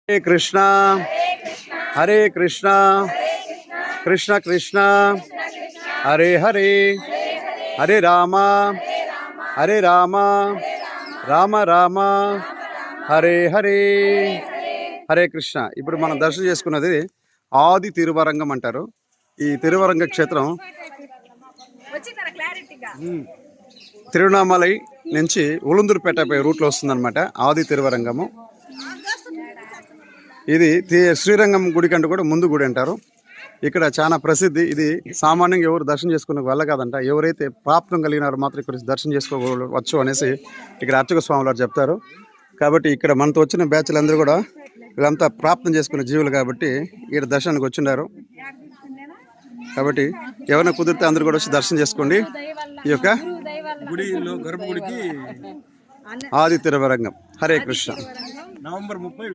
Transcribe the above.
హరే కృష్ణ హరే కృష్ణ కృష్ణ కృష్ణ హరే హరే హరే రామ హరే రామ రామ రామ హరే హరే హరే కృష్ణ. ఇప్పుడు మనం దర్శనం చేసుకున్నది ఆది తిరువరంగం అంటారు. ఈ తిరువరంగ క్షేత్రం తిరువణామలై నుంచి ఉలుందూరుపేటపై రూట్లో వస్తుందన్నమాట. ఆది తిరువరంగము ఇది శ్రీరంగం గుడి కంటే కూడా ముందు గుడి అంటారు. ఇక్కడ చాలా ప్రసిద్ధి. ఇది సామాన్యంగా ఎవరు దర్శనం చేసుకునే వెళ్ళ కాదంట. ఎవరైతే ప్రాప్తం కలిగినారో మాత్రం ఇక్కడ దర్శనం చేసుకోవచ్చు అనేసి ఇక్కడ అర్చక స్వాములు వారు చెప్తారు. కాబట్టి ఇక్కడ మనతో వచ్చిన బ్యాచ్లు అందరూ కూడా వీళ్ళంతా ప్రాప్తం చేసుకునే జీవులు కాబట్టి ఇక్కడ దర్శనానికి వచ్చిన్నారు. కాబట్టి ఎవరైనా కుదిరితే అందరూ కూడా వచ్చి దర్శనం చేసుకోండి. ఈ యొక్క గుడిలో గర్భగుడికి ఆది తిరువరంగం. హరే కృష్ణ. నవంబర్ 30